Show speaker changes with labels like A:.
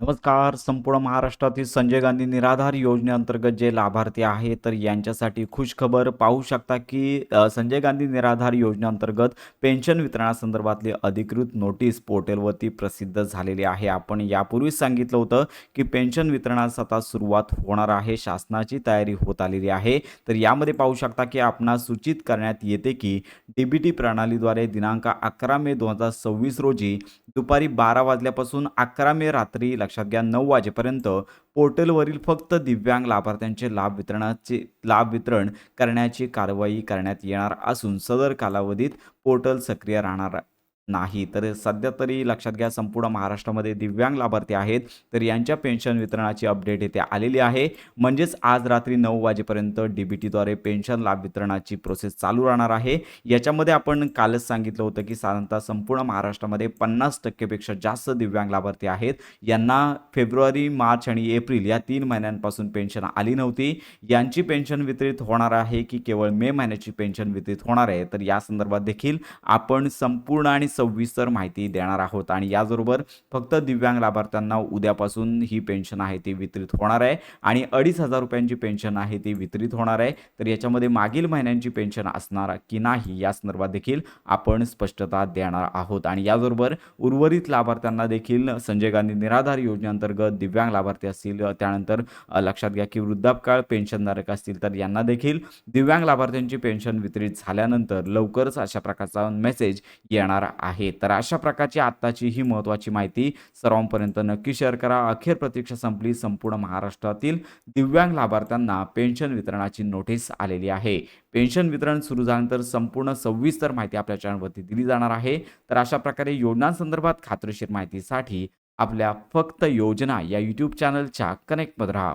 A: नमस्कार. संपूर्ण महाराष्ट्रातील संजय गांधी निराधार योजनेअंतर्गत जे लाभार्थी आहेत, तर यांच्यासाठी खुशखबर पाहू शकता, की संजय गांधी निराधार योजनेअंतर्गत पेन्शन वितरणासंदर्भातली अधिकृत नोटीस पोर्टलवरती प्रसिद्ध झालेली आहे. आपण यापूर्वीच सांगितलं होतं, की पेन्शन वितरणास आता सुरुवात होणार आहे. शासनाची तयारी होत आलेली आहे. तर यामध्ये पाहू शकता, की आपणास सूचित करण्यात येते, की डी प्रणालीद्वारे दिनांक 11 मे 2026 रोजी दुपारी 12 वाजल्यापासून 11 मे रात्री लक्षात घ्या 9 वाजेपर्यंत पोर्टलवरील फक्त दिव्यांग लाभार्थ्यांचे लाभ वितरण करण्याची कारवाई करण्यात येणार असून सदर कालावधीत पोर्टल सक्रिय राहणार नाही. तर सध्या तरी लक्षात घ्या संपूर्ण महाराष्ट्रामध्ये दिव्यांग लाभार्थी आहेत, तर यांच्या पेन्शन वितरणाची अपडेट येथे आलेली आहे. म्हणजेच आज रात्री 9 वाजेपर्यंत डी-बी-टीद्वारे पेन्शन लाभ वितरणाची प्रोसेस चालू राहणार आहे. याच्यामध्ये आपण कालच सांगितलं होतं, की साधारणतः संपूर्ण महाराष्ट्रामध्ये 50% पेक्षा जास्त दिव्यांग लाभार्थी आहेत. यांना फेब्रुवारी, मार्च आणि एप्रिल या 3 महिन्यांपासून पेन्शन आली नव्हती. यांची पेन्शन वितरित होणार आहे, की केवळ मे महिन्याची पेन्शन वितरित होणार आहे? तर या संदर्भात देखील आपण संपूर्ण आणि सविस्तर माहिती देणार आहोत. आणि याचबरोबर फक्त दिव्यांग लाभार्थ्यांना उद्यापासून ही पेन्शन आहे ती वितरित होणार आहे आणि 2,500 रुपयांची पेन्शन आहे ती वितरित होणार आहे. तर याच्यामध्ये मागील महिन्यांची पेन्शन असणार की नाही या संदर्भात देखील आपण स्पष्टता देणार आहोत. आणि याचबरोबर उर्वरित लाभार्थ्यांना देखील संजय गांधी निराधार योजनेअंतर्गत दिव्यांग लाभार्थी असतील, त्यानंतर लक्षात घ्या की वृद्धापकाळ पेन्शनधारक असतील, तर यांना देखील दिव्यांग लाभार्थ्यांची पेन्शन वितरित झाल्यानंतर लवकरच अशा प्रकारचा मेसेज येणार आहे. तर अशा प्रकारची आत्ताची ही महत्त्वाची माहिती सर्वांपर्यंत नक्की शेअर करा. अखेर प्रतीक्षा संपली. संपूर्ण महाराष्ट्रातील दिव्यांग लाभार्थ्यांना पेन्शन वितरणाची नोटीस आलेली आहे. पेन्शन वितरण सुरू झाल्यानंतर संपूर्ण सविस्तर माहिती आपल्या चॅनलवरती दिली जाणार आहे. तर अशा प्रकारे योजनांसंदर्भात खात्रीशीर माहितीसाठी आपल्या फक्त योजना या यूट्यूब चॅनलच्या कनेक्टमध्ये राहा.